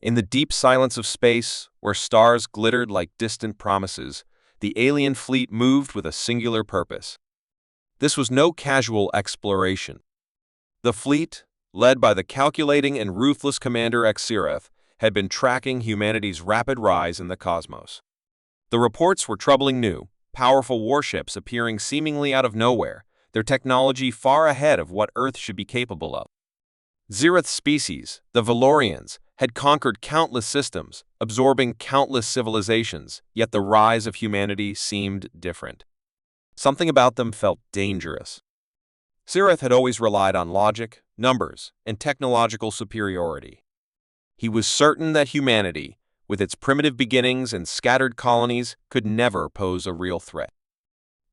In the deep silence of space, where stars glittered like distant promises, the alien fleet moved with a singular purpose. This was no casual exploration. The fleet, led by the calculating and ruthless Commander Xerath, had been tracking humanity's rapid rise in the cosmos. The reports were troubling new, powerful warships appearing seemingly out of nowhere, their technology far ahead of what Earth should be capable of. Xerath's species, the Valorians, had conquered countless systems, absorbing countless civilizations, yet the rise of humanity seemed different. Something about them felt dangerous. Xerath had always relied on logic, numbers, and technological superiority. He was certain that humanity, with its primitive beginnings and scattered colonies, could never pose a real threat.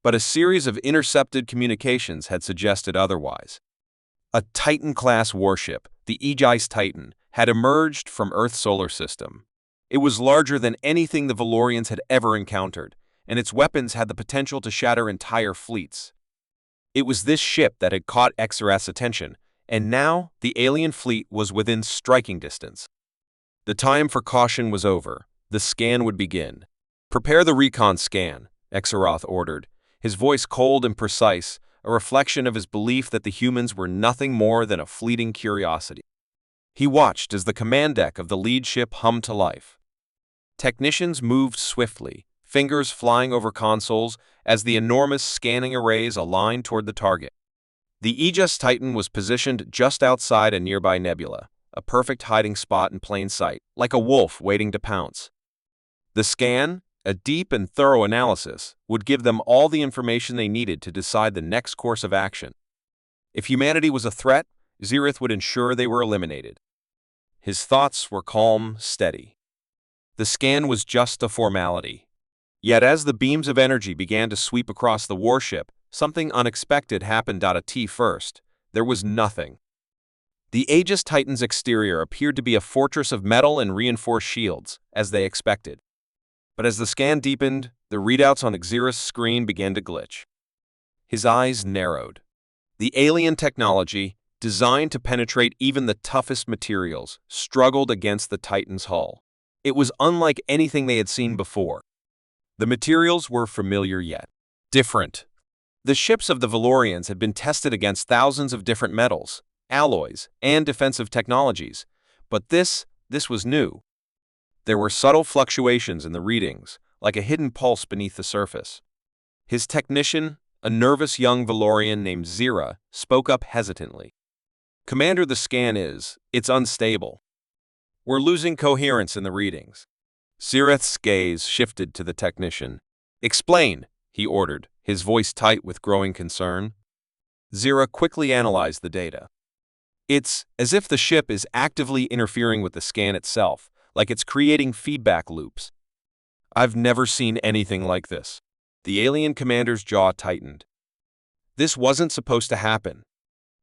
But a series of intercepted communications had suggested otherwise. A Titan-class warship, the Aegis Titan, had emerged from Earth's solar system. It was larger than anything the Valorians had ever encountered, and its weapons had the potential to shatter entire fleets. It was this ship that had caught Xerath's attention, and now the alien fleet was within striking distance. The time for caution was over. The scan would begin. "Prepare the recon scan," Xerath ordered, his voice cold and precise, a reflection of his belief that the humans were nothing more than a fleeting curiosity. He watched as the command deck of the lead ship hummed to life. Technicians moved swiftly, fingers flying over consoles as the enormous scanning arrays aligned toward the target. The Aegis Titan was positioned just outside a nearby nebula, a perfect hiding spot in plain sight, like a wolf waiting to pounce. The scan, a deep and thorough analysis, would give them all the information they needed to decide the next course of action. If humanity was a threat, Xerath would ensure they were eliminated. His thoughts were calm, steady. The scan was just a formality. Yet as the beams of energy began to sweep across the warship, something unexpected happened. At first, there was nothing. The Aegis Titan's exterior appeared to be a fortress of metal and reinforced shields, as they expected. But as the scan deepened, the readouts on Xerath's screen began to glitch. His eyes narrowed. The alien technology, designed to penetrate even the toughest materials, struggled against the Titan's hull. It was unlike anything they had seen before. The materials were familiar yet different. The ships of the Valorians had been tested against thousands of different metals, alloys, and defensive technologies, but this was new. There were subtle fluctuations in the readings, like a hidden pulse beneath the surface. His technician, a nervous young Valorian named Xera, spoke up hesitantly. "Commander, it's unstable. We're losing coherence in the readings." Xerath's gaze shifted to the technician. "Explain," he ordered, his voice tight with growing concern. Xera quickly analyzed the data. "It's as if the ship is actively interfering with the scan itself, like it's creating feedback loops." "I've never seen anything like this." The alien commander's jaw tightened. This wasn't supposed to happen.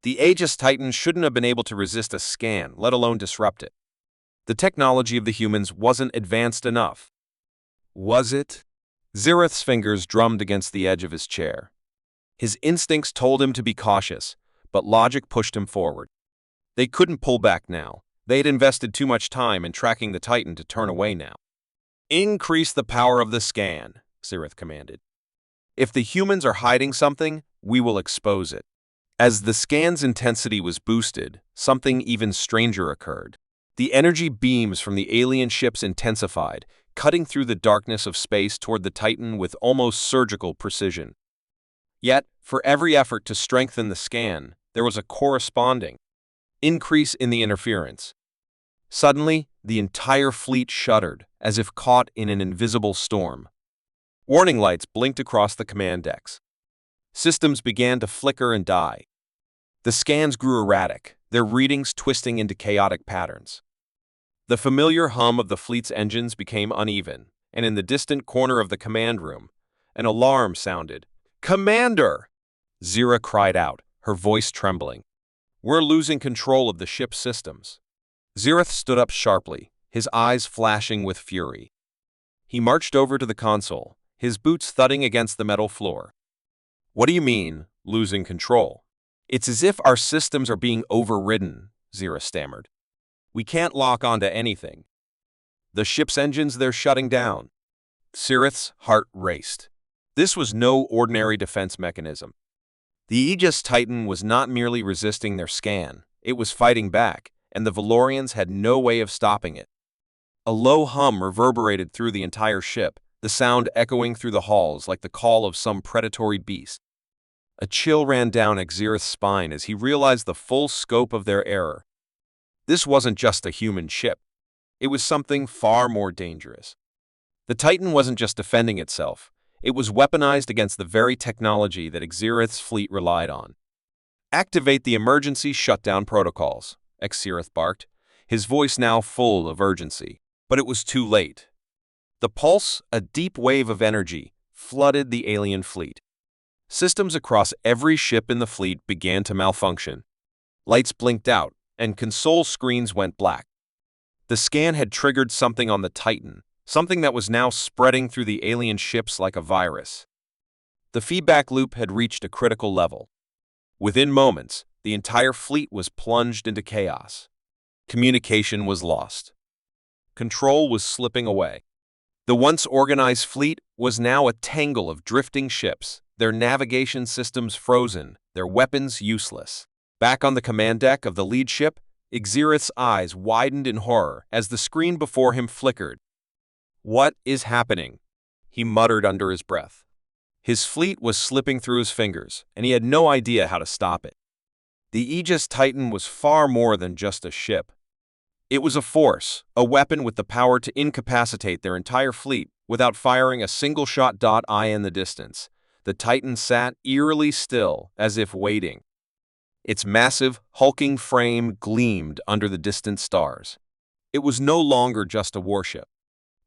The Aegis Titan shouldn't have been able to resist a scan, let alone disrupt it. The technology of the humans wasn't advanced enough. Was it? Xerath's fingers drummed against the edge of his chair. His instincts told him to be cautious, but logic pushed him forward. They couldn't pull back now. They had invested too much time in tracking the Titan to turn away now. "Increase the power of the scan," Xerath commanded. "If the humans are hiding something, we will expose it." As the scan's intensity was boosted, something even stranger occurred. The energy beams from the alien ships intensified, cutting through the darkness of space toward the Titan with almost surgical precision. Yet, for every effort to strengthen the scan, there was a corresponding increase in the interference. Suddenly, the entire fleet shuddered, as if caught in an invisible storm. Warning lights blinked across the command decks. Systems began to flicker and die. The scans grew erratic, their readings twisting into chaotic patterns. The familiar hum of the fleet's engines became uneven, and in the distant corner of the command room, an alarm sounded. "Commander!" Xera cried out, her voice trembling. "We're losing control of the ship's systems." Xerath stood up sharply, his eyes flashing with fury. He marched over to the console, his boots thudding against the metal floor. "What do you mean, losing control?" "It's as if our systems are being overridden," Xera stammered. "We can't lock onto anything. The ship's engines, they're shutting down. Xerath's heart raced. This was no ordinary defense mechanism. The Aegis Titan was not merely resisting their scan, it was fighting back, and the Valorians had no way of stopping it. A low hum reverberated through the entire ship, the sound echoing through the halls like the call of some predatory beast. A chill ran down Xerath's spine as he realized the full scope of their error. This wasn't just a human ship. It was something far more dangerous. The Titan wasn't just defending itself. It was weaponized against the very technology that Xerath's fleet relied on. "Activate the emergency shutdown protocols," Xerath barked, his voice now full of urgency. But it was too late. The pulse, a deep wave of energy, flooded the alien fleet. Systems across every ship in the fleet began to malfunction. Lights blinked out, and console screens went black. The scan had triggered something on the Titan, something that was now spreading through the alien ships like a virus. The feedback loop had reached a critical level. Within moments, the entire fleet was plunged into chaos. Communication was lost. Control was slipping away. The once organized fleet was now a tangle of drifting ships, their navigation systems frozen, their weapons useless. Back on the command deck of the lead ship, Xerath's eyes widened in horror as the screen before him flickered. "What is happening?" he muttered under his breath. His fleet was slipping through his fingers, and he had no idea how to stop it. The Aegis Titan was far more than just a ship. It was a force, a weapon with the power to incapacitate their entire fleet without firing a single shot. In the distance, the Titan sat eerily still, as if waiting. Its massive, hulking frame gleamed under the distant stars. It was no longer just a warship.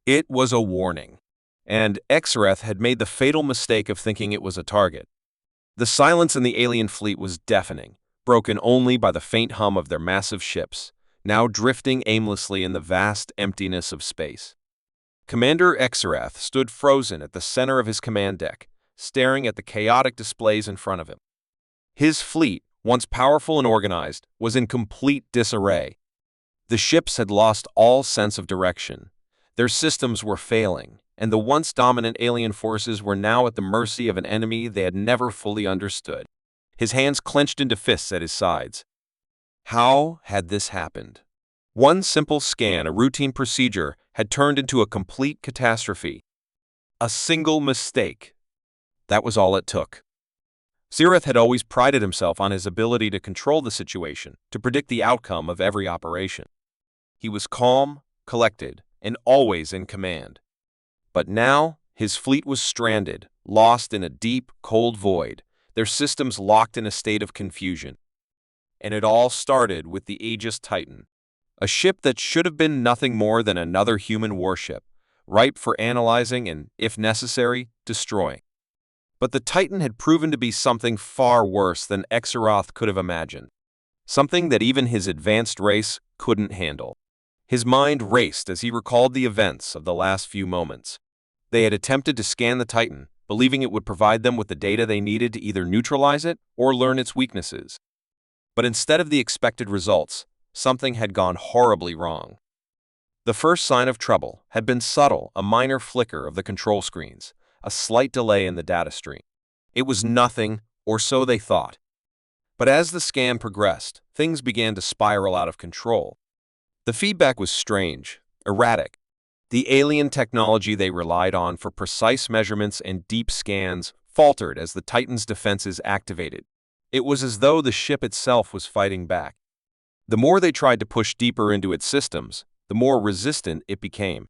It was a warning. And Xerath had made the fatal mistake of thinking it was a target. The silence in the alien fleet was deafening, broken only by the faint hum of their massive ships, now drifting aimlessly in the vast emptiness of space. Commander Xerath stood frozen at the center of his command deck, staring at the chaotic displays in front of him. His fleet, once powerful and organized, was in complete disarray. The ships had lost all sense of direction. Their systems were failing, and the once dominant alien forces were now at the mercy of an enemy they had never fully understood. His hands clenched into fists at his sides. How had this happened? One simple scan, a routine procedure, had turned into a complete catastrophe. A single mistake. That was all it took. Xerath had always prided himself on his ability to control the situation, to predict the outcome of every operation. He was calm, collected, and always in command. But now, his fleet was stranded, lost in a deep, cold void, their systems locked in a state of confusion. And it all started with the Aegis Titan, a ship that should have been nothing more than another human warship, ripe for analyzing and, if necessary, destroying. But the Titan had proven to be something far worse than Xerath could have imagined, something that even his advanced race couldn't handle. His mind raced as he recalled the events of the last few moments. They had attempted to scan the Titan, believing it would provide them with the data they needed to either neutralize it or learn its weaknesses. But instead of the expected results, something had gone horribly wrong. The first sign of trouble had been subtle, a minor flicker of the control screens, a slight delay in the data stream. It was nothing, or so they thought. But as the scan progressed, things began to spiral out of control. The feedback was strange, erratic. The alien technology they relied on for precise measurements and deep scans faltered as the Titan's defenses activated. It was as though the ship itself was fighting back. The more they tried to push deeper into its systems, the more resistant it became.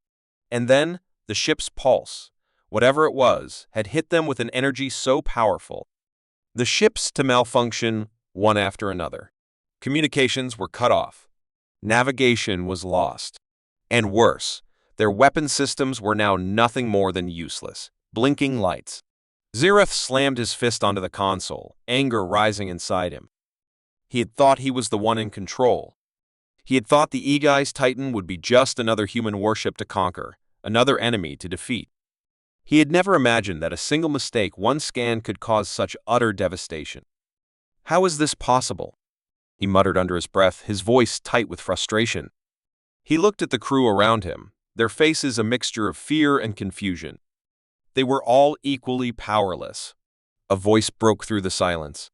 And then, the ship's pulse, whatever it was, had hit them with an energy so powerful. The ships to malfunction one after another. Communications were cut off. Navigation was lost. And worse, their weapon systems were now nothing more than useless, blinking lights. Xerath slammed his fist onto the console, anger rising inside him. He had thought he was the one in control. He had thought the Aegis Titan would be just another human warship to conquer, another enemy to defeat. He had never imagined that a single mistake, one scan, could cause such utter devastation. How is this possible? He muttered under his breath, his voice tight with frustration. He looked at the crew around him. their faces a mixture of fear and confusion. They were all equally powerless. A voice broke through the silence.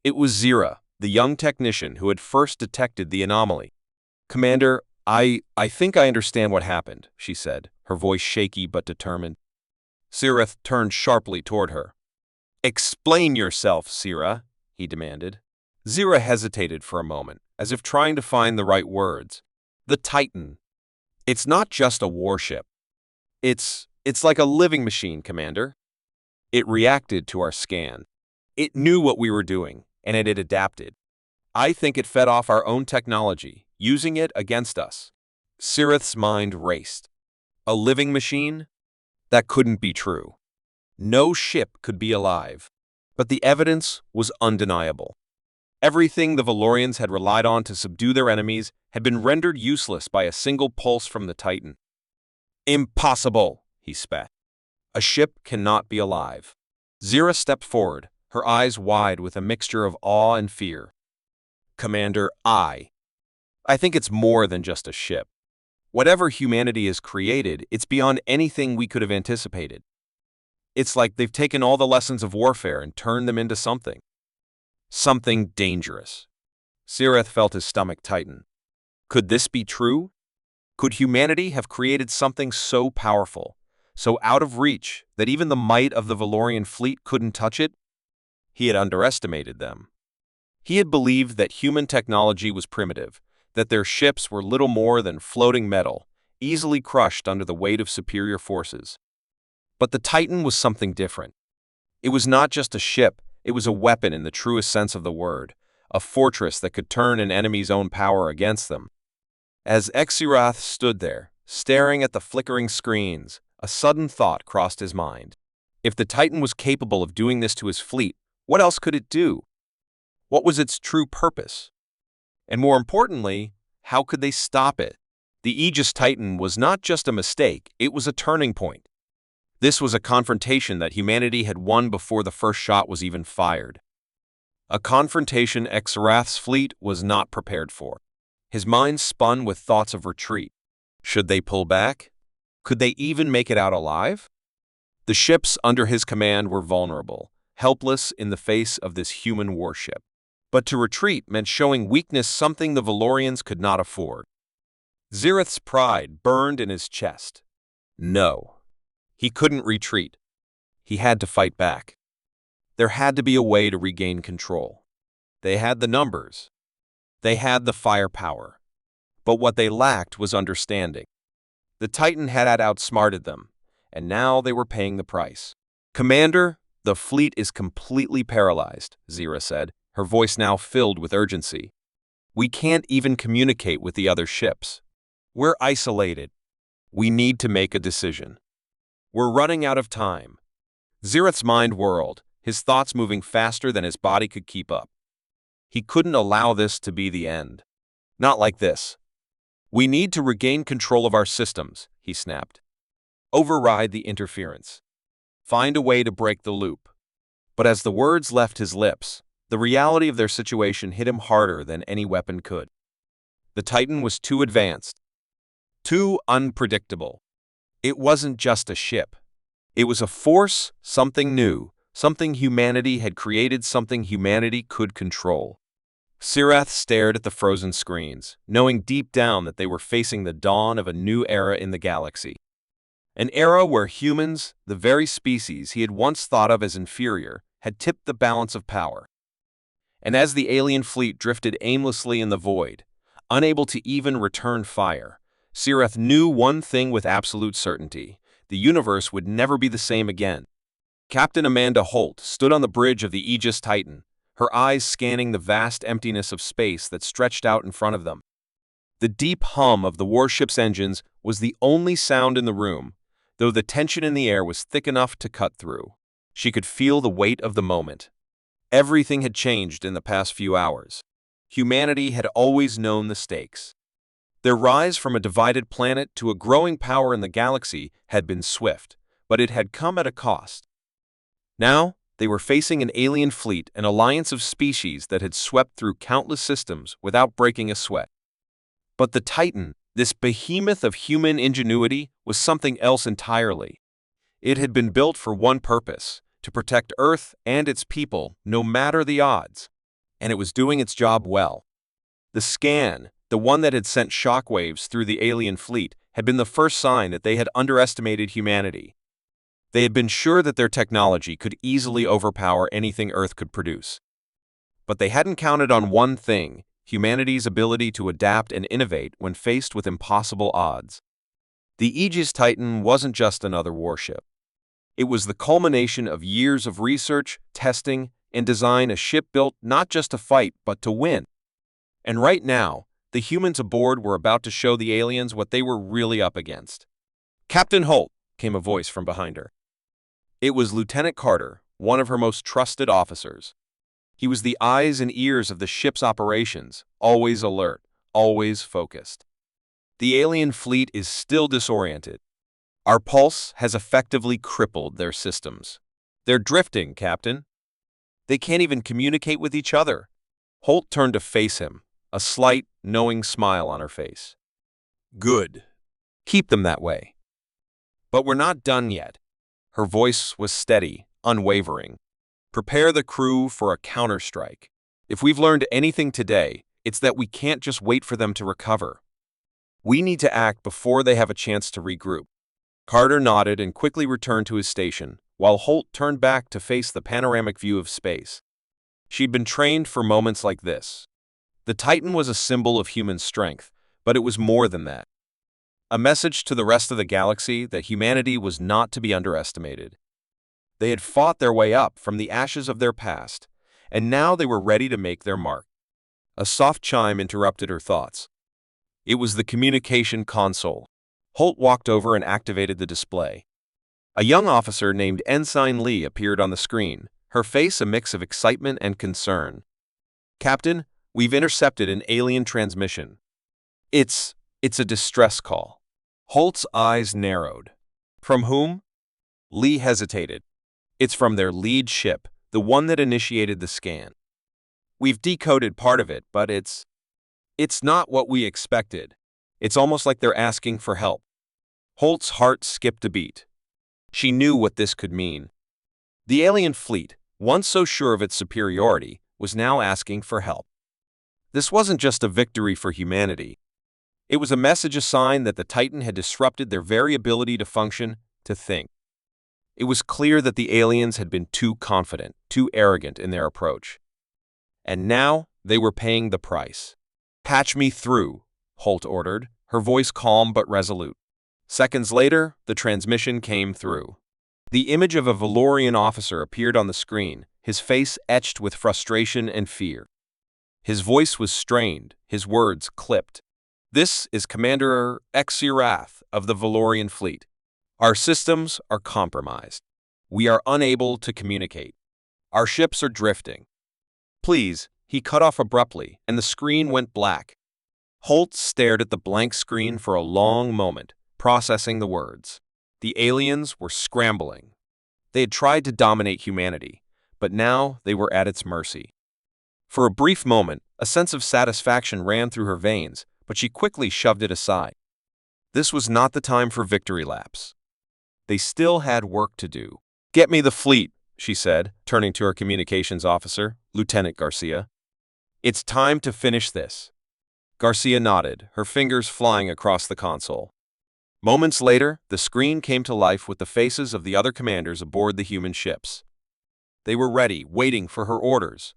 It was Zira, the young technician who had first detected the anomaly. "Commander, I think I understand what happened," she said, her voice shaky but determined. Zira turned sharply toward her. "Explain yourself, Zira," he demanded. Zira hesitated for a moment, as if trying to find the right words. "The Titan. It's not just a warship. It's like a living machine, Commander. It reacted to our scan. It knew what we were doing, and it had adapted. I think it fed off our own technology, using it against us." Sirith's mind raced. A living machine? That couldn't be true. No ship could be alive. But the evidence was undeniable. Everything the Valorians had relied on to subdue their enemies had been rendered useless by a single pulse from the Titan. "Impossible," he spat. "A ship cannot be alive." Zira stepped forward, her eyes wide with a mixture of awe and fear. "Commander, I think it's more than just a ship. Whatever humanity has created, it's beyond anything we could have anticipated. It's like they've taken all the lessons of warfare and turned them into something dangerous." Sirith felt his stomach tighten. Could this be true? Could humanity have created something so powerful, so out of reach, that even the might of the Valorian fleet couldn't touch it? He had underestimated them. He had believed that human technology was primitive, that their ships were little more than floating metal, easily crushed under the weight of superior forces. But the Titan was something different. It was not just a ship, it was a weapon in the truest sense of the word, a fortress that could turn an enemy's own power against them. As Exirath stood there, staring at the flickering screens, a sudden thought crossed his mind. If the Titan was capable of doing this to his fleet, what else could it do? What was its true purpose? And more importantly, how could they stop it? The Aegis Titan was not just a mistake, it was a turning point. This was a confrontation that humanity had won before the first shot was even fired. A confrontation Exirath's fleet was not prepared for. His mind spun with thoughts of retreat. Should they pull back? Could they even make it out alive? The ships under his command were vulnerable, helpless in the face of this human warship. But to retreat meant showing weakness, something the Valorians could not afford. Zirith's pride burned in his chest. No, he couldn't retreat. He had to fight back. There had to be a way to regain control. They had the numbers. They had the firepower. But what they lacked was understanding. The Titan had outsmarted them, and now they were paying the price. "Commander, the fleet is completely paralyzed," Zira said, her voice now filled with urgency. "We can't even communicate with the other ships. We're isolated. We need to make a decision. We're running out of time." Zirith's mind whirled, his thoughts moving faster than his body could keep up. He couldn't allow this to be the end. Not like this. "We need to regain control of our systems," he snapped. "Override the interference. Find a way to break the loop." But as the words left his lips, the reality of their situation hit him harder than any weapon could. The Titan was too advanced, too unpredictable. It wasn't just a ship. It was a force, something new, something humanity had created, something humanity could control. Sirath stared at the frozen screens, knowing deep down that they were facing the dawn of a new era in the galaxy. An era where humans, the very species he had once thought of as inferior, had tipped the balance of power. And as the alien fleet drifted aimlessly in the void, unable to even return fire, Sirith knew one thing with absolute certainty: the universe would never be the same again. Captain Amanda Holt stood on the bridge of the Aegis Titan, her eyes scanning the vast emptiness of space that stretched out in front of them. The deep hum of the warship's engines was the only sound in the room, though the tension in the air was thick enough to cut through. She could feel the weight of the moment. Everything had changed in the past few hours. Humanity had always known the stakes. Their rise from a divided planet to a growing power in the galaxy had been swift, but it had come at a cost. Now, they were facing an alien fleet, an alliance of species that had swept through countless systems without breaking a sweat. But the Titan, This behemoth of human ingenuity was something else entirely. It had been built for one purpose: to protect Earth and its people, no matter the odds. And it was doing its job well. The scan, the one that had sent shockwaves through the alien fleet, had been the first sign that they had underestimated humanity. They had been sure that their technology could easily overpower anything Earth could produce. But they hadn't counted on one thing: humanity's ability to adapt and innovate when faced with impossible odds. The Aegis Titan wasn't just another warship. It was the culmination of years of research, testing, and design, a ship built not just to fight, but to win. And right now, the humans aboard were about to show the aliens what they were really up against. "Captain Holt," came a voice from behind her. It was Lieutenant Carter, one of her most trusted officers. He was the eyes and ears of the ship's operations, always alert, always focused. "The alien fleet is still disoriented. Our pulse has effectively crippled their systems. They're drifting, Captain. They can't even communicate with each other." Holt turned to face him, a slight, knowing smile on her face. "Good. Keep them that way. But we're not done yet." Her voice was steady, unwavering. "Prepare the crew for a counterstrike. If we've learned anything today, it's that we can't just wait for them to recover. We need to act before they have a chance to regroup." Carter nodded and quickly returned to his station, while Holt turned back to face the panoramic view of space. She'd been trained for moments like this. The Titan was a symbol of human strength, but it was more than that. A message to the rest of the galaxy that humanity was not to be underestimated. They had fought their way up from the ashes of their past, and now they were ready to make their mark. A soft chime interrupted her thoughts. It was the communication console. Holt walked over and activated the display. A young officer named Ensign Lee appeared on the screen, her face a mix of excitement and concern. "Captain, we've intercepted an alien transmission. It's a distress call." Holt's eyes narrowed. "From whom?" Lee hesitated. "It's from their lead ship, the one that initiated the scan. We've decoded part of it, but it's not what we expected. It's almost like they're asking for help." Holt's heart skipped a beat. She knew what this could mean. The alien fleet, once so sure of its superiority, was now asking for help. This wasn't just a victory for humanity. It was a message, a sign that the Titan had disrupted their very ability to function, to think. It was clear that the aliens had been too confident, too arrogant in their approach. And now they were paying the price. "Patch me through," Holt ordered, her voice calm but resolute. Seconds later, the transmission came through. The image of a Valorian officer appeared on the screen, his face etched with frustration and fear. His voice was strained, his words clipped. "This is Commander Xerath of the Valorian fleet. Our systems are compromised. We are unable to communicate. Our ships are drifting. Please," he cut off abruptly, and the screen went black. Holt stared at the blank screen for a long moment, processing the words. The aliens were scrambling. They had tried to dominate humanity, but now they were at its mercy. For a brief moment, a sense of satisfaction ran through her veins, but she quickly shoved it aside. This was not the time for victory laps. They still had work to do. "Get me the fleet," she said, turning to her communications officer, Lieutenant Garcia. "It's time to finish this." Garcia nodded, her fingers flying across the console. Moments later, the screen came to life with the faces of the other commanders aboard the human ships. They were ready, waiting for her orders.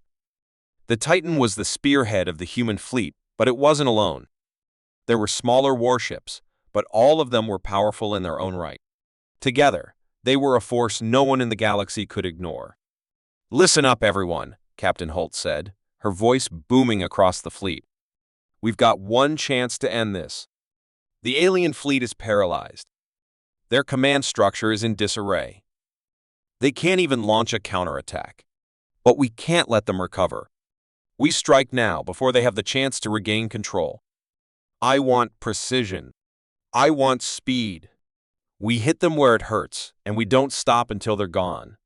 The Titan was the spearhead of the human fleet, but it wasn't alone. There were smaller warships, but all of them were powerful in their own right. Together, they were a force no one in the galaxy could ignore. "Listen up, everyone," Captain Holt said, her voice booming across the fleet. "We've got one chance to end this. The alien fleet is paralyzed. Their command structure is in disarray. They can't even launch a counterattack. But we can't let them recover. We strike now before they have the chance to regain control. I want precision. I want speed. We hit them where it hurts, and we don't stop until they're gone."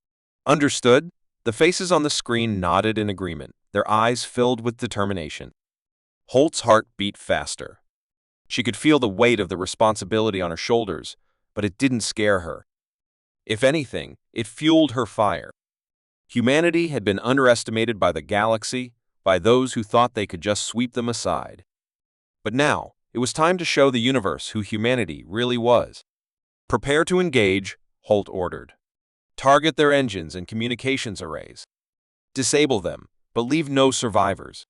"Understood?" The faces on the screen nodded in agreement, their eyes filled with determination. Holt's heart beat faster. She could feel the weight of the responsibility on her shoulders, but it didn't scare her. If anything, it fueled her fire. Humanity had been underestimated by the galaxy, by those who thought they could just sweep them aside. But now, it was time to show the universe who humanity really was. Prepare to engage, Holt ordered. Target their engines and communications arrays. Disable them, but leave no survivors.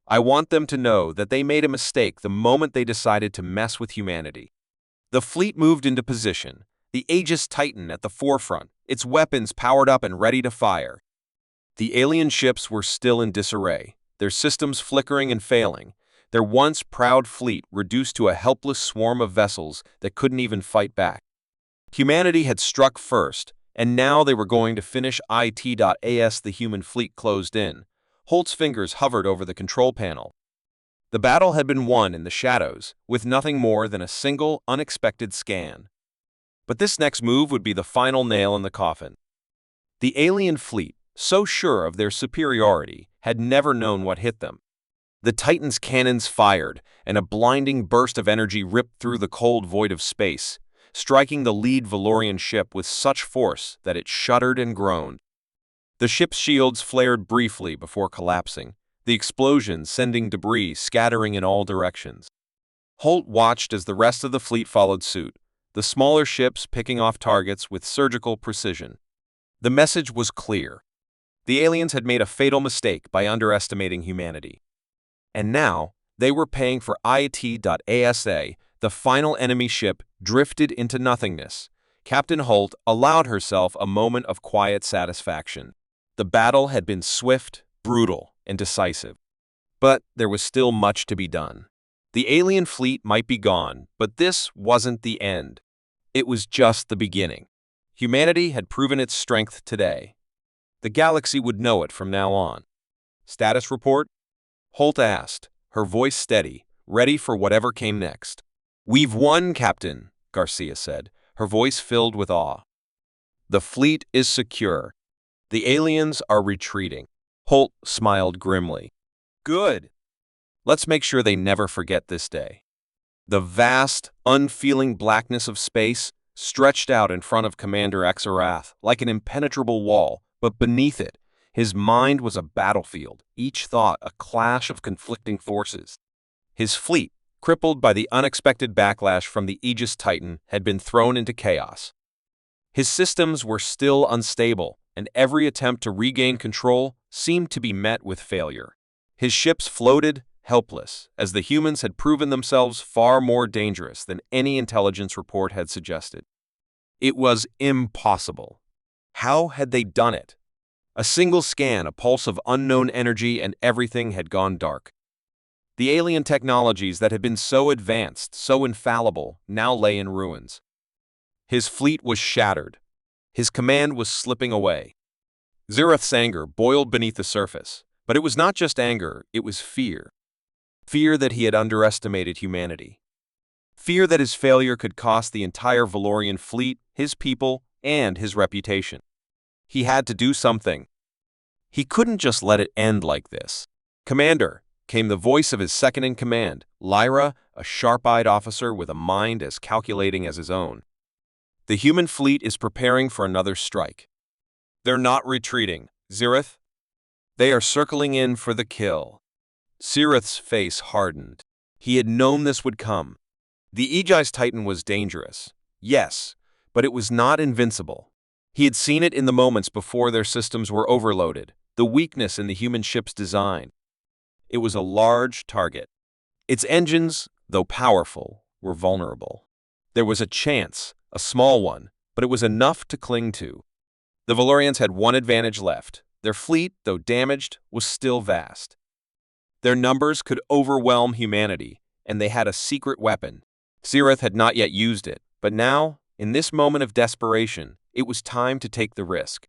I want them to know that they made a mistake the moment they decided to mess with humanity. The fleet moved into position, the Aegis Titan at the forefront, its weapons powered up and ready to fire. The alien ships were still in disarray, their systems flickering and failing, their once proud fleet reduced to a helpless swarm of vessels that couldn't even fight back. Humanity had struck first, and now they were going to finish it. The human fleet closed in. Holt's fingers hovered over the control panel. The battle had been won in the shadows, with nothing more than a single, unexpected scan. But this next move would be the final nail in the coffin. The alien fleet, so sure of their superiority, had never known what hit them. The Titan's cannons fired, and a blinding burst of energy ripped through the cold void of space, striking the lead Valorian ship with such force that it shuddered and groaned. The ship's shields flared briefly before collapsing, the explosion sending debris scattering in all directions. Holt watched as the rest of the fleet followed suit, the smaller ships picking off targets with surgical precision. The message was clear. The aliens had made a fatal mistake by underestimating humanity. And now, they were paying for it. The final enemy ship drifted into nothingness. Captain Holt allowed herself a moment of quiet satisfaction. The battle had been swift, brutal, and decisive. But there was still much to be done. The alien fleet might be gone, but this wasn't the end. It was just the beginning. Humanity had proven its strength today. The galaxy would know it from now on. Status report? Holt asked, her voice steady, ready for whatever came next. "We've won, Captain," Garcia said, her voice filled with awe. "The fleet is secure. The aliens are retreating." Holt smiled grimly. "Good. Let's make sure they never forget this day." The vast, unfeeling blackness of space stretched out in front of Commander Exarath like an impenetrable wall, but beneath it, his mind was a battlefield, each thought a clash of conflicting forces. His fleet, crippled by the unexpected backlash from the Aegis Titan, had been thrown into chaos. His systems were still unstable, and every attempt to regain control seemed to be met with failure. His ships floated, helpless, as the humans had proven themselves far more dangerous than any intelligence report had suggested. It was impossible. How had they done it? A single scan, a pulse of unknown energy, and everything had gone dark. The alien technologies that had been so advanced, so infallible, now lay in ruins. His fleet was shattered. His command was slipping away. Xerath's anger boiled beneath the surface, but it was not just anger, it was fear. Fear that he had underestimated humanity. Fear that his failure could cost the entire Valorian fleet, his people, and his reputation. He had to do something. He couldn't just let it end like this. "Commander," came the voice of his second-in-command, Lyra, a sharp-eyed officer with a mind as calculating as his own. "The human fleet is preparing for another strike. They're not retreating, Xerath. They are circling in for the kill." Xerath's face hardened. He had known this would come. The Aegis Titan was dangerous, yes, but it was not invincible. He had seen it in the moments before their systems were overloaded, the weakness in the human ship's design. It was a large target. Its engines, though powerful, were vulnerable. There was a chance, a small one, but it was enough to cling to. The Valorians had one advantage left. Their fleet, though damaged, was still vast. Their numbers could overwhelm humanity, and they had a secret weapon. Xerath had not yet used it, but now, in this moment of desperation, it was time to take the risk.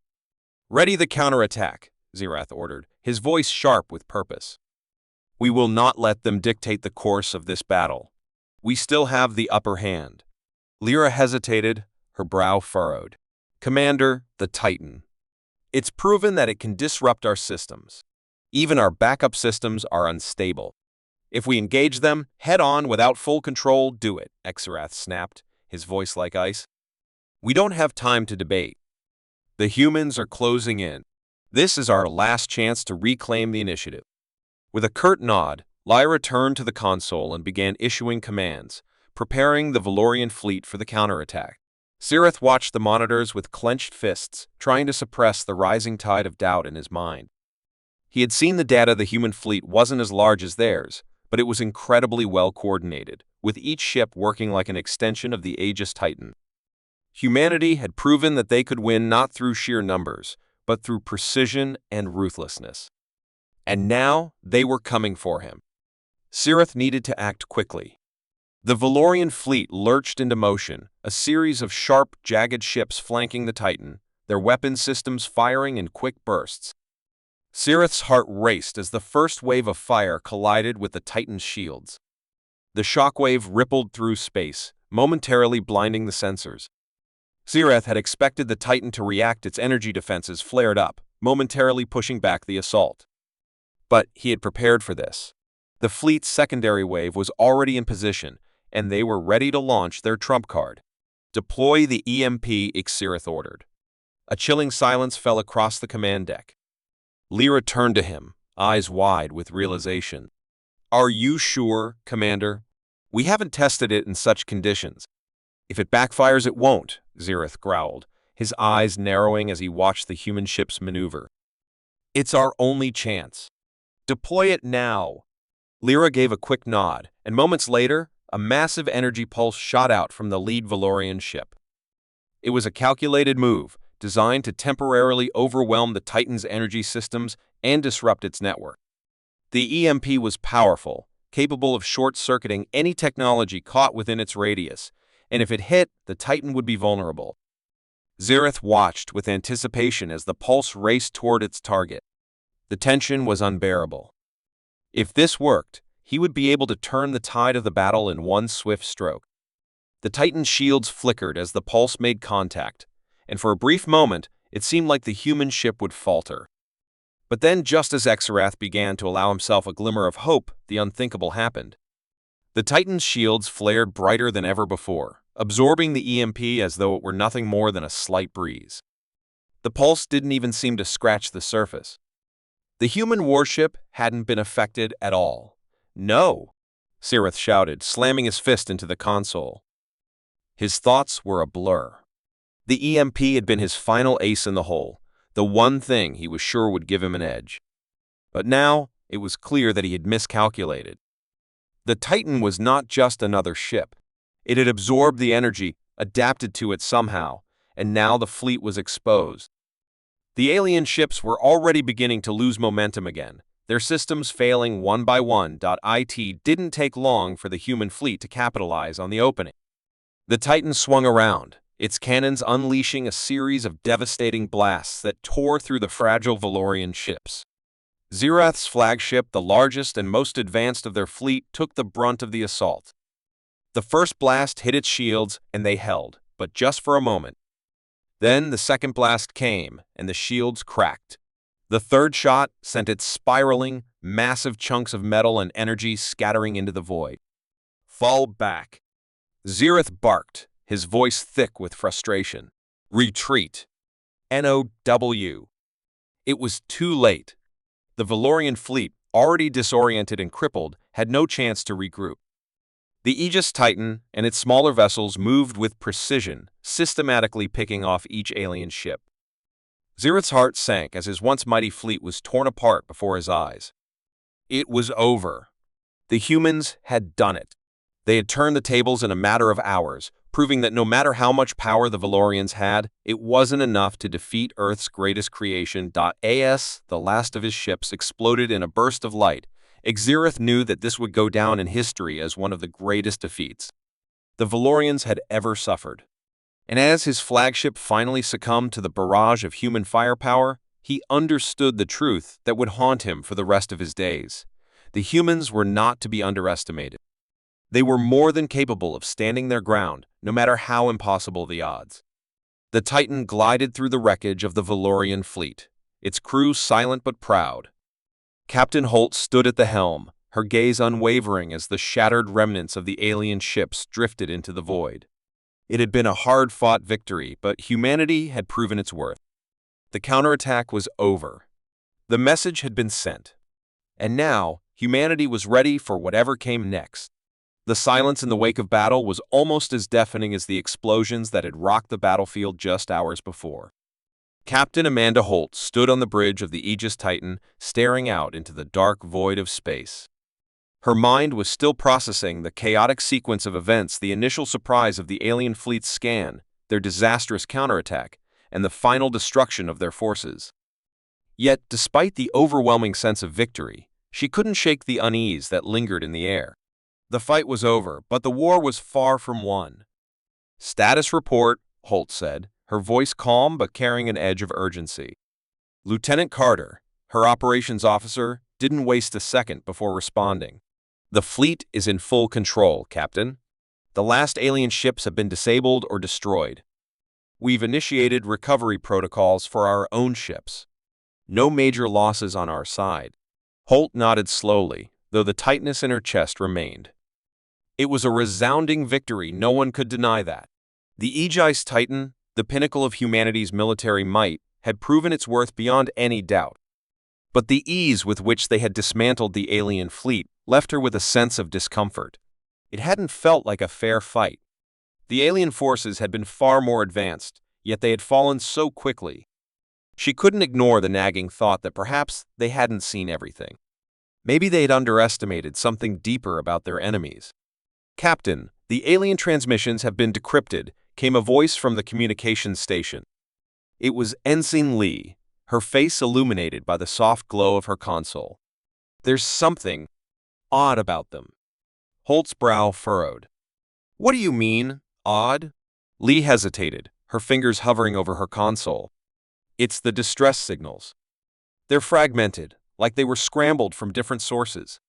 "Ready the counterattack," Xerath ordered, his voice sharp with purpose. "We will not let them dictate the course of this battle. We still have the upper hand." Lyra hesitated, her brow furrowed. "Commander, the Titan. It's proven that it can disrupt our systems. Even our backup systems are unstable. If we engage them, head on without full control, do it, Exarath snapped, his voice like ice. We don't have time to debate. The humans are closing in. This is our last chance to reclaim the initiative. With a curt nod, Lyra turned to the console and began issuing commands, preparing the Valorian fleet for the counterattack. Zirith watched the monitors with clenched fists, trying to suppress the rising tide of doubt in his mind. He had seen the data the human fleet wasn't as large as theirs, but it was incredibly well coordinated, with each ship working like an extension of the Aegis Titan. Humanity had proven that they could win not through sheer numbers, but through precision and ruthlessness. And now they were coming for him. Zirith needed to act quickly. The Valorian fleet lurched into motion, a series of sharp, jagged ships flanking the Titan, their weapon systems firing in quick bursts. Zirith's heart raced as the first wave of fire collided with the Titan's shields. The shockwave rippled through space, momentarily blinding the sensors. Zirith had expected the Titan to react. Its energy defenses flared up, momentarily pushing back the assault. But he had prepared for this. The fleet's secondary wave was already in position, and they were ready to launch their trump card. Deploy the EMP, Zirith ordered. A chilling silence fell across the command deck. Lyra turned to him, eyes wide with realization. Are you sure, Commander? We haven't tested it in such conditions. If it backfires, it won't, Zirith growled, his eyes narrowing as he watched the human ships maneuver. It's our only chance. Deploy it now. Lyra gave a quick nod, and moments later, a massive energy pulse shot out from the lead Valorian ship. It was a calculated move, designed to temporarily overwhelm the Titan's energy systems and disrupt its network. The EMP was powerful, capable of short-circuiting any technology caught within its radius, and if it hit, the Titan would be vulnerable. Zirith watched with anticipation as the pulse raced toward its target. The tension was unbearable. If this worked, he would be able to turn the tide of the battle in one swift stroke. The Titan's shields flickered as the pulse made contact, and for a brief moment, it seemed like the human ship would falter. But then, just as Exarath began to allow himself a glimmer of hope, the unthinkable happened. The Titan's shields flared brighter than ever before, absorbing the EMP as though it were nothing more than a slight breeze. The pulse didn't even seem to scratch the surface. The human warship hadn't been affected at all. No, Zirith shouted, slamming his fist into the console. His thoughts were a blur. The EMP had been his final ace in the hole, the one thing he was sure would give him an edge. But now, it was clear that he had miscalculated. The Titan was not just another ship. It had absorbed the energy, adapted to it somehow, and now the fleet was exposed. The alien ships were already beginning to lose momentum again, their systems failing one by one. It didn't take long for the human fleet to capitalize on the opening. The Titan swung around, its cannons unleashing a series of devastating blasts that tore through the fragile Valorian ships. Zirith's flagship, the largest and most advanced of their fleet, took the brunt of the assault. The first blast hit its shields, and they held, but just for a moment. Then the second blast came, and the shields cracked. The third shot sent it spiraling, massive chunks of metal and energy scattering into the void. Fall back. Zirith barked, his voice thick with frustration. Retreat. NOW. It was too late. The Valorian fleet, already disoriented and crippled, had no chance to regroup. The Aegis Titan and its smaller vessels moved with precision, systematically picking off each alien ship. Zirith's heart sank as his once mighty fleet was torn apart before his eyes. It was over. The humans had done it. They had turned the tables in a matter of hours, proving that no matter how much power the Valorians had, it wasn't enough to defeat Earth's greatest creation. As the last of his ships exploded in a burst of light, Zirith knew that this would go down in history as one of the greatest defeats the Valorians had ever suffered. And as his flagship finally succumbed to the barrage of human firepower, he understood the truth that would haunt him for the rest of his days. The humans were not to be underestimated. They were more than capable of standing their ground, no matter how impossible the odds. The Titan glided through the wreckage of the Valorian fleet, its crew silent but proud. Captain Holt stood at the helm, her gaze unwavering as the shattered remnants of the alien ships drifted into the void. It had been a hard-fought victory, but humanity had proven its worth. The counterattack was over. The message had been sent. And now, humanity was ready for whatever came next. The silence in the wake of battle was almost as deafening as the explosions that had rocked the battlefield just hours before. Captain Amanda Holt stood on the bridge of the Aegis Titan, staring out into the dark void of space. Her mind was still processing the chaotic sequence of events, the initial surprise of the alien fleet's scan, their disastrous counterattack, and the final destruction of their forces. Yet, despite the overwhelming sense of victory, she couldn't shake the unease that lingered in the air. The fight was over, but the war was far from won. "Status report," Holt said, her voice calm but carrying an edge of urgency. Lieutenant Carter, her operations officer, didn't waste a second before responding. "The fleet is in full control, Captain. The last alien ships have been disabled or destroyed. We've initiated recovery protocols for our own ships. No major losses on our side." Holt nodded slowly, though the tightness in her chest remained. It was a resounding victory, no one could deny that. The Aegis Titan, the pinnacle of humanity's military might, had proven its worth beyond any doubt. But the ease with which they had dismantled the alien fleet left her with a sense of discomfort. It hadn't felt like a fair fight. The alien forces had been far more advanced, yet they had fallen so quickly. She couldn't ignore the nagging thought that perhaps they hadn't seen everything. Maybe they had underestimated something deeper about their enemies. "Captain, the alien transmissions have been decrypted," came a voice from the communications station. It was Ensign Lee, her face illuminated by the soft glow of her console. "There's something odd about them." Holt's brow furrowed. "What do you mean, odd?" Lee hesitated, her fingers hovering over her console. "It's the distress signals. They're fragmented, like they were scrambled from different sources.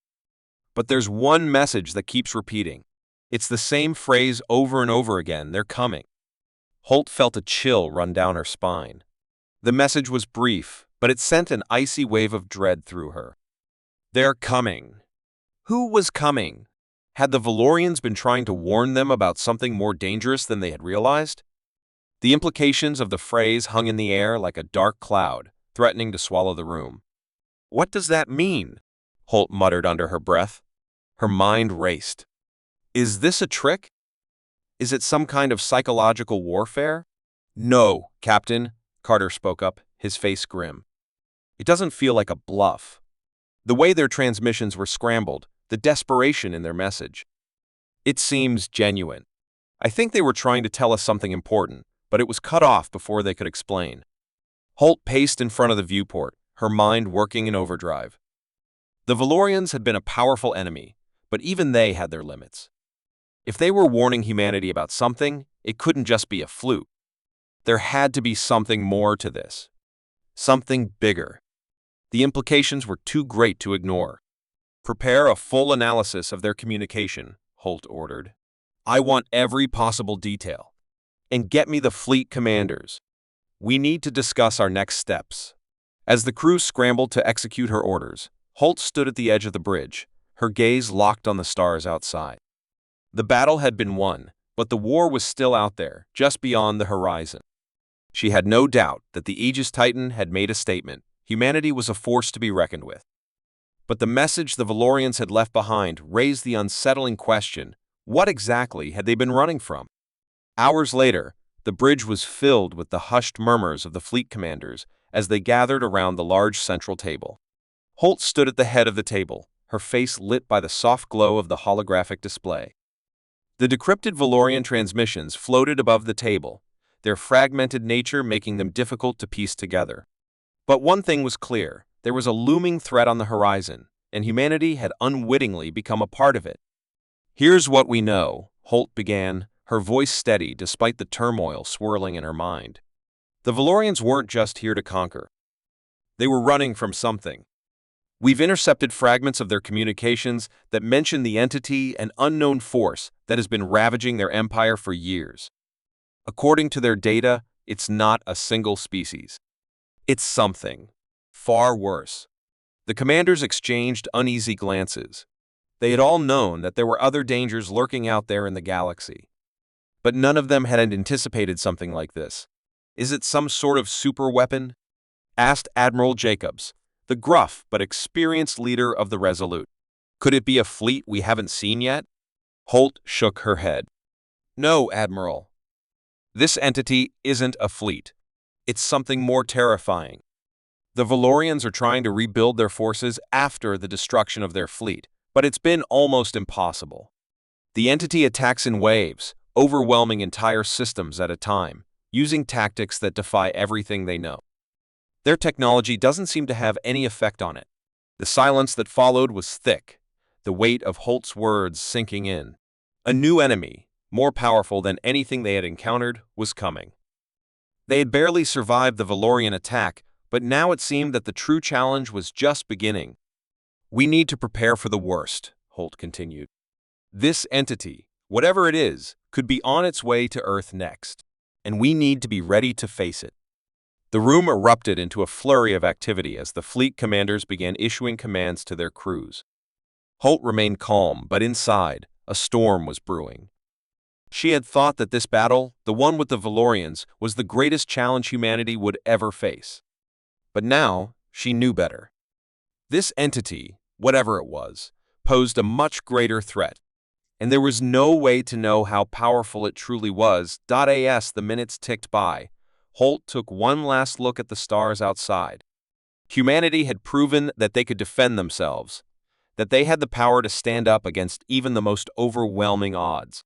But there's one message that keeps repeating. It's the same phrase over and over again, 'They're coming.'" Holt felt a chill run down her spine. The message was brief, but it sent an icy wave of dread through her. "They're coming." Who was coming? Had the Valorians been trying to warn them about something more dangerous than they had realized? The implications of the phrase hung in the air like a dark cloud, threatening to swallow the room. "What does that mean?" Holt muttered under her breath. Her mind raced. Is this a trick? Is it some kind of psychological warfare? "No, Captain," Carter spoke up, his face grim. "It doesn't feel like a bluff. The way their transmissions were scrambled, the desperation in their message. It seems genuine. I think they were trying to tell us something important, but it was cut off before they could explain." Holt paced in front of the viewport, her mind working in overdrive. The Valorians had been a powerful enemy, but even they had their limits. If they were warning humanity about something, it couldn't just be a fluke. There had to be something more to this. Something bigger. The implications were too great to ignore. "Prepare a full analysis of their communication," Holt ordered. "I want every possible detail. And get me the fleet commanders. We need to discuss our next steps." As the crew scrambled to execute her orders, Holt stood at the edge of the bridge, her gaze locked on the stars outside. The battle had been won, but the war was still out there, just beyond the horizon. She had no doubt that the Aegis Titan had made a statement. Humanity was a force to be reckoned with. But the message the Valorians had left behind raised the unsettling question, what exactly had they been running from? Hours later, the bridge was filled with the hushed murmurs of the fleet commanders as they gathered around the large central table. Holt stood at the head of the table, her face lit by the soft glow of the holographic display. The decrypted Valorian transmissions floated above the table, their fragmented nature making them difficult to piece together. But one thing was clear, there was a looming threat on the horizon, and humanity had unwittingly become a part of it. "Here's what we know," Holt began, her voice steady despite the turmoil swirling in her mind. "The Valorians weren't just here to conquer. They were running from something. We've intercepted fragments of their communications that mention the entity and unknown force that has been ravaging their empire for years. According to their data, it's not a single species. It's something far worse." The commanders exchanged uneasy glances, They had all known that there were other dangers lurking out there in the galaxy. But none of them had anticipated something like this. "Is it some sort of super weapon?" asked Admiral Jacobs, the gruff but experienced leader of the Resolute. "Could it be a fleet we haven't seen yet?" Holt shook her head. "No, Admiral. This entity isn't a fleet. It's something more terrifying. The Valorians are trying to rebuild their forces after the destruction of their fleet, but it's been almost impossible. The entity attacks in waves, overwhelming entire systems at a time, using tactics that defy everything they know. Their technology doesn't seem to have any effect on it." The silence that followed was thick, the weight of Holt's words sinking in. A new enemy, more powerful than anything they had encountered, was coming. They had barely survived the Valorian attack, but now it seemed that the true challenge was just beginning. "We need to prepare for the worst," Holt continued. "This entity, whatever it is, could be on its way to Earth next, and we need to be ready to face it." The room erupted into a flurry of activity as the fleet commanders began issuing commands to their crews. Holt remained calm, but inside, a storm was brewing. She had thought that this battle, the one with the Valorians, was the greatest challenge humanity would ever face. But now, she knew better. This entity, whatever it was, posed a much greater threat, and there was no way to know how powerful it truly was. As the minutes ticked by, Holt took one last look at the stars outside. Humanity had proven that they could defend themselves, that they had the power to stand up against even the most overwhelming odds.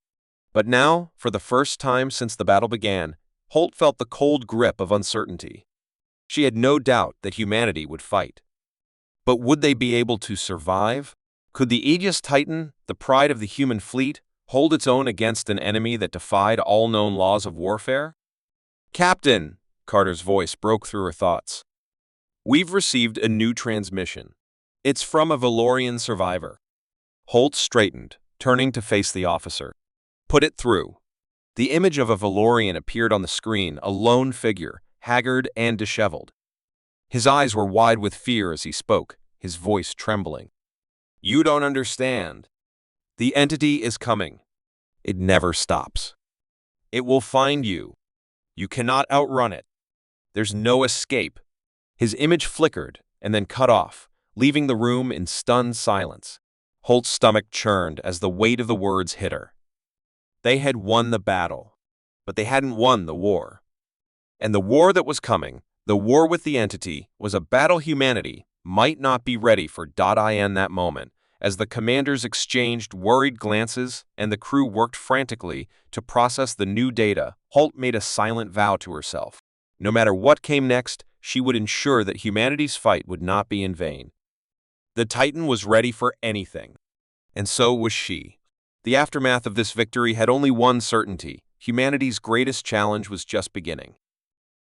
But now, for the first time since the battle began, Holt felt the cold grip of uncertainty. She had no doubt that humanity would fight. But would they be able to survive? Could the Aegis Titan, the pride of the human fleet, hold its own against an enemy that defied all known laws of warfare? "Captain," Carter's voice broke through her thoughts. "We've received a new transmission. It's from a Valorian survivor." Holt straightened, turning to face the officer. "Put it through." The image of a Valorian appeared on the screen, a lone figure, haggard and disheveled. His eyes were wide with fear as he spoke, his voice trembling. "You don't understand. The entity is coming. It never stops. It will find you. You cannot outrun it. There's no escape." His image flickered and then cut off, leaving the room in stunned silence. Holt's stomach churned as the weight of the words hit her. They had won the battle, but they hadn't won the war. And the war that was coming, the war with the entity, was a battle humanity might not be ready for. In that moment, as the commanders exchanged worried glances and the crew worked frantically to process the new data, Holt made a silent vow to herself. No matter what came next, she would ensure that humanity's fight would not be in vain. The Titan was ready for anything, and so was she. The aftermath of this victory had only one certainty: humanity's greatest challenge was just beginning.